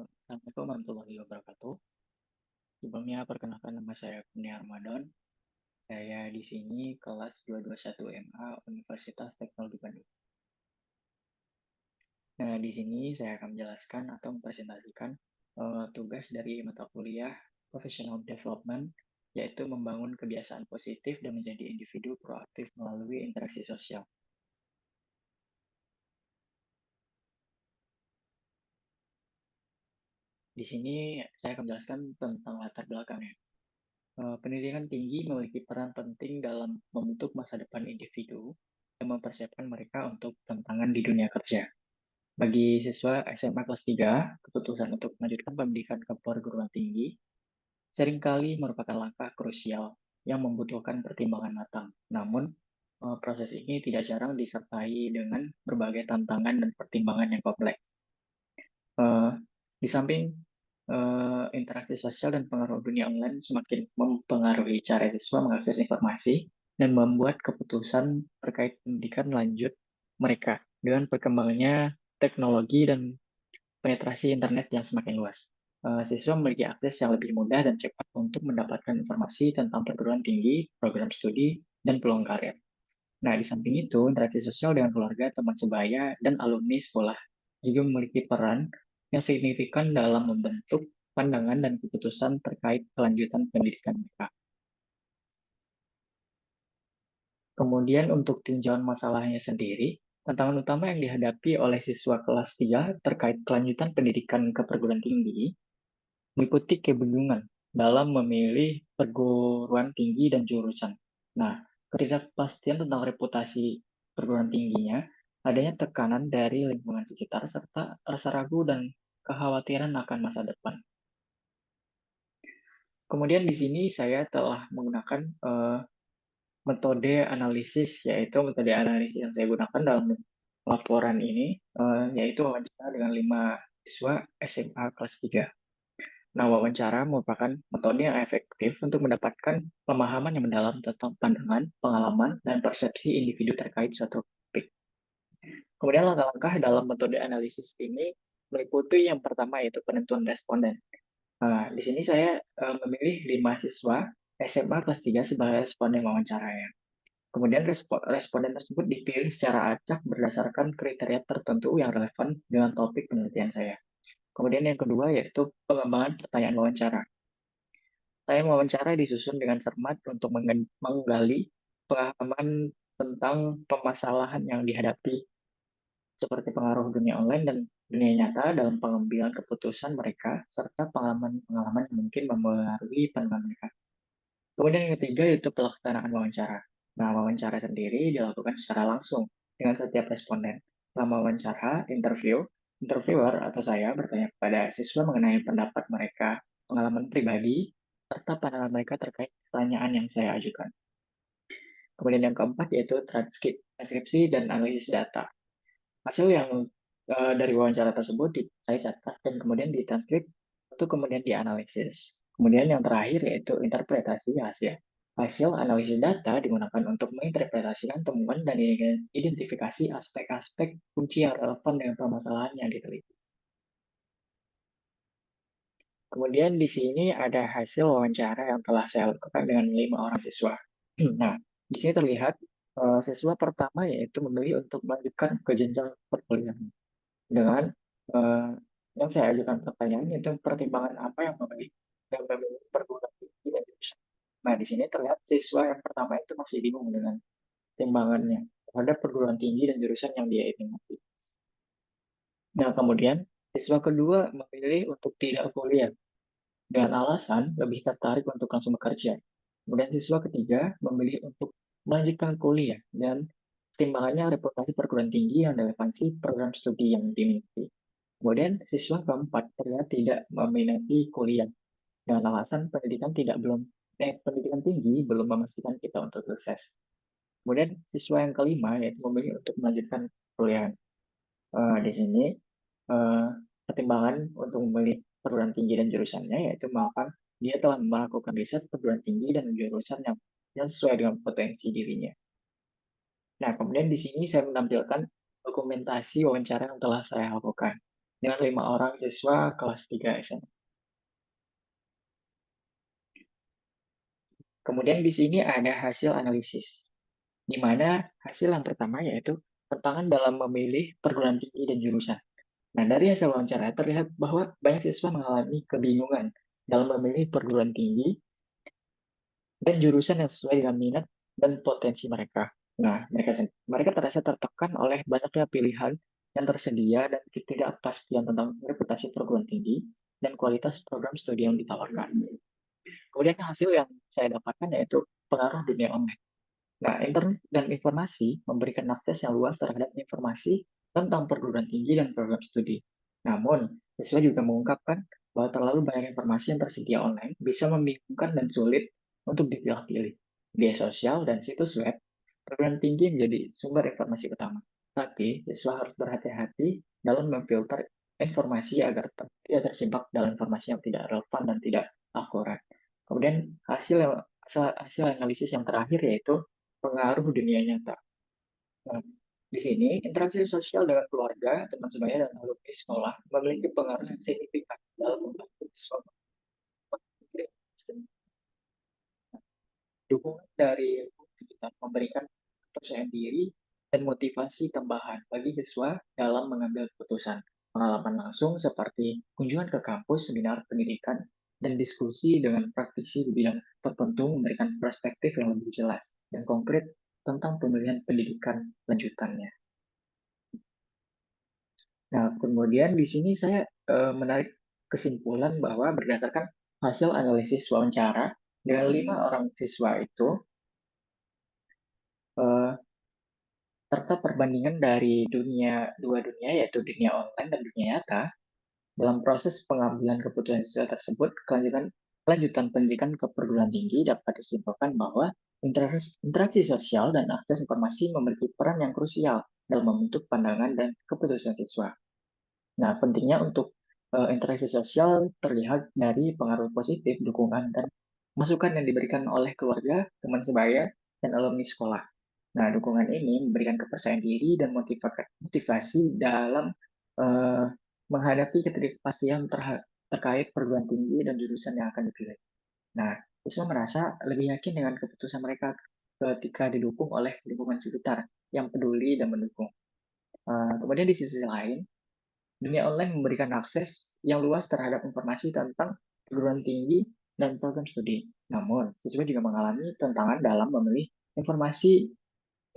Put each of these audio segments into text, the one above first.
Assalamualaikum warahmatullahi wabarakatuh. Sebelumnya perkenalkan nama saya Kurnia Ramadan. Saya di sini kelas 221 MA Universitas Teknologi Bandung. Nah, di sini saya akan menjelaskan atau mempresentasikan tugas dari mata kuliah Professional Development, yaitu membangun kebiasaan positif dan menjadi individu proaktif melalui interaksi sosial. Di sini saya akan menjelaskan tentang latar belakangnya. Pendidikan tinggi memiliki peran penting dalam membentuk masa depan individu dan mempersiapkan mereka untuk tantangan di dunia kerja. Bagi siswa SMA kelas 3, keputusan untuk melanjutkan pendidikan ke perguruan tinggi seringkali merupakan langkah krusial yang membutuhkan pertimbangan matang. Namun, proses ini tidak jarang disertai dengan berbagai tantangan dan pertimbangan yang kompleks. Eh, di samping interaksi sosial dan pengaruh dunia online semakin mempengaruhi cara siswa mengakses informasi dan membuat keputusan terkait pendidikan lanjut mereka dengan perkembangannya teknologi dan penetrasi internet yang semakin luas. Siswa memiliki akses yang lebih mudah dan cepat untuk mendapatkan informasi tentang perguruan tinggi, program studi, dan peluang karir. Nah, di samping itu, interaksi sosial dengan keluarga, teman sebaya, dan alumni sekolah juga memiliki peran yang signifikan dalam membentuk pandangan dan keputusan terkait kelanjutan pendidikan mereka. Kemudian untuk tinjauan masalahnya sendiri, tantangan utama yang dihadapi oleh siswa kelas 3 terkait kelanjutan pendidikan ke perguruan tinggi meliputi kebingungan dalam memilih perguruan tinggi dan jurusan. Nah, ketidakpastian tentang reputasi perguruan tingginya, adanya tekanan dari lingkungan sekitar, serta rasa ragu dan kekhawatiran akan masa depan. Kemudian di sini saya telah menggunakan metode analisis, yaitu metode analisis yang saya gunakan dalam laporan ini, yaitu wawancara dengan 5 siswa SMA kelas 3. Nah, wawancara merupakan metode yang efektif untuk mendapatkan pemahaman yang mendalam tentang pandangan, pengalaman, dan persepsi individu terkait suatu topik. Kemudian langkah-langkah dalam metode analisis ini meliputi yang pertama yaitu penentuan responden. Nah, di sini saya memilih 5 siswa SMA kelas 3 sebagai responden wawancaranya. Kemudian responden tersebut dipilih secara acak berdasarkan kriteria tertentu yang relevan dengan topik penelitian saya. Kemudian yang kedua yaitu pengembangan pertanyaan wawancara. Saya wawancara disusun dengan cermat untuk menggali pengalaman tentang permasalahan yang dihadapi, seperti pengaruh dunia online dan dunia nyata dalam pengambilan keputusan mereka, serta pengalaman-pengalaman yang mungkin mempengaruhi pandangan mereka. Kemudian yang ketiga yaitu pelaksanaan wawancara. Nah, wawancara sendiri dilakukan secara langsung dengan setiap responden. Selama wawancara, interviewer atau saya bertanya kepada siswa mengenai pendapat mereka, pengalaman pribadi, serta pandangan mereka terkait pertanyaan yang saya ajukan. Kemudian yang keempat yaitu transkripsi dan analisis data. Hasil yang dari wawancara tersebut saya catat dan kemudian ditranskrip itu kemudian dianalisis. Kemudian yang terakhir yaitu interpretasi hasil. Hasil analisis data digunakan untuk menginterpretasikan temuan dan identifikasi aspek-aspek kunci yang relevan dengan permasalahan yang diteliti. Kemudian di sini ada hasil wawancara yang telah saya lakukan dengan 5 orang siswa. Nah, di sini terlihat siswa pertama yaitu memilih untuk melanjutkan ke jenjang perkuliahan dengan eh, yang saya ajukan pertanyaan itu pertimbangan apa yang memilih perguruan tinggi dan jurusan. Nah, di sini terlihat siswa yang pertama itu masih bingung dengan timbangannya terhadap perguruan tinggi dan jurusan yang dia ingin. Nah, kemudian siswa kedua memilih untuk tidak kuliah dengan alasan lebih tertarik untuk langsung bekerja. Kemudian siswa ketiga memilih untuk melanjutkan kuliah dan timbangannya reputasi perguruan tinggi yang relevansi program studi yang dimiliki. Kemudian siswa keempat terlihat tidak meminati kuliah dengan alasan pendidikan tinggi belum memastikan kita untuk sukses. Kemudian siswa yang kelima yaitu memilih untuk melanjutkan kuliah. Di sini eh, pertimbangan untuk memilih perguruan tinggi dan jurusannya yaitu melakukan dia telah melakukan riset perguruan tinggi dan jurusan yang sesuai dengan potensi dirinya. Nah, kemudian di sini saya menampilkan dokumentasi wawancara yang telah saya lakukan. dengan 5 orang siswa kelas 3 SMA. Kemudian di sini ada hasil analisis, di mana hasil yang pertama yaitu tantangan dalam memilih perguruan tinggi dan jurusan. Nah, dari hasil wawancara terlihat bahwa banyak siswa mengalami kebingungan dalam memilih perguruan tinggi dan jurusan yang sesuai dengan minat dan potensi mereka. Nah, mereka terasa tertekan oleh banyaknya pilihan yang tersedia dan ketidakpastian tentang reputasi perguruan tinggi dan kualitas program studi yang ditawarkan. Kemudian hasil yang saya dapatkan yaitu pengaruh dunia online. Nah, internet dan informasi memberikan akses yang luas terhadap informasi tentang perguruan tinggi dan program studi. Namun, siswa juga mengungkapkan bahwa terlalu banyak informasi yang tersedia online bisa membingungkan dan sulit untuk dipilah-pilih. Media sosial dan situs web, perguruan tinggi menjadi sumber informasi utama. Tapi, siswa harus berhati-hati dalam memfilter informasi agar tidak terjebak dalam informasi yang tidak relevan dan tidak akurat. Kemudian hasil analisis yang terakhir yaitu pengaruh dunia nyata. Nah, di sini interaksi sosial dengan keluarga, teman sebaya, dan alumni sekolah memiliki pengaruh yang signifikan dalam membantu siswa dukungan dari kita memberikan kepercayaan diri dan motivasi tambahan bagi siswa dalam mengambil keputusan. Pengalaman langsung seperti kunjungan ke kampus, seminar pendidikan, dan diskusi dengan praktisi di bidang tertentu memberikan perspektif yang lebih jelas dan konkret tentang pemilihan pendidikan lanjutannya. Nah, kemudian di sini saya menarik kesimpulan bahwa berdasarkan hasil analisis wawancara dengan 5 orang siswa itu, eh, serta perbandingan dari dua dunia yaitu dunia online dan dunia nyata, dalam proses pengambilan keputusan siswa tersebut, kelanjutan pendidikan ke perguruan tinggi dapat disimpulkan bahwa interaksi sosial dan akses informasi memiliki peran yang krusial dalam membentuk pandangan dan keputusan siswa. Nah, pentingnya untuk interaksi sosial terlihat dari pengaruh positif, dukungan, dan masukan yang diberikan oleh keluarga, teman sebaya, dan alumni sekolah. Nah, dukungan ini memberikan kepercayaan diri dan motivasi dalam eh, menghadapi ketidakpastian terkait perguruan tinggi dan jurusan yang akan dipilih. Nah, siswa merasa lebih yakin dengan keputusan mereka ketika didukung oleh lingkungan sekitar yang peduli dan mendukung. Kemudian di sisi lain, dunia online memberikan akses yang luas terhadap informasi tentang perguruan tinggi dan program studi. Namun, siswa juga mengalami tantangan dalam memilih informasi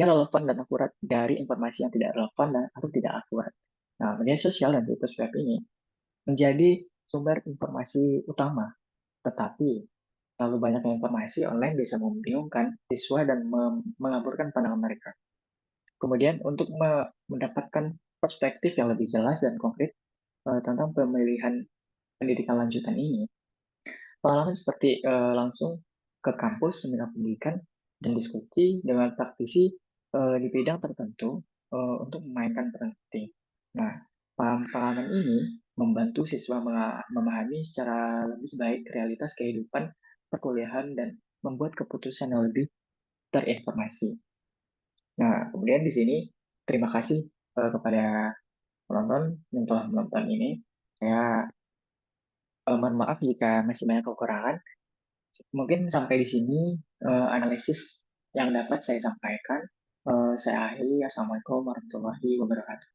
yang relevan dan akurat dari informasi yang tidak relevan dan atau tidak akurat. Nah, media sosial dan situs web ini menjadi sumber informasi utama, tetapi terlalu banyaknya informasi online bisa membingungkan siswa dan mengaburkan pandangan mereka. Kemudian, untuk mendapatkan perspektif yang lebih jelas dan konkret tentang pemilihan pendidikan lanjutan ini, pengalaman seperti langsung ke kampus, seminar pendidikan, dan diskusi dengan praktisi di bidang tertentu untuk memainkan peran penting. Nah, pengalaman ini membantu siswa memahami secara lebih baik realitas kehidupan perkuliahan dan membuat keputusan yang lebih terinformasi. Nah, kemudian di sini terima kasih kepada penonton yang telah menonton ini. Saya mohon maaf jika masih banyak kekurangan. Mungkin sampai di sini analisis yang dapat saya sampaikan. Saya akhiri. Assalamualaikum warahmatullahi wabarakatuh.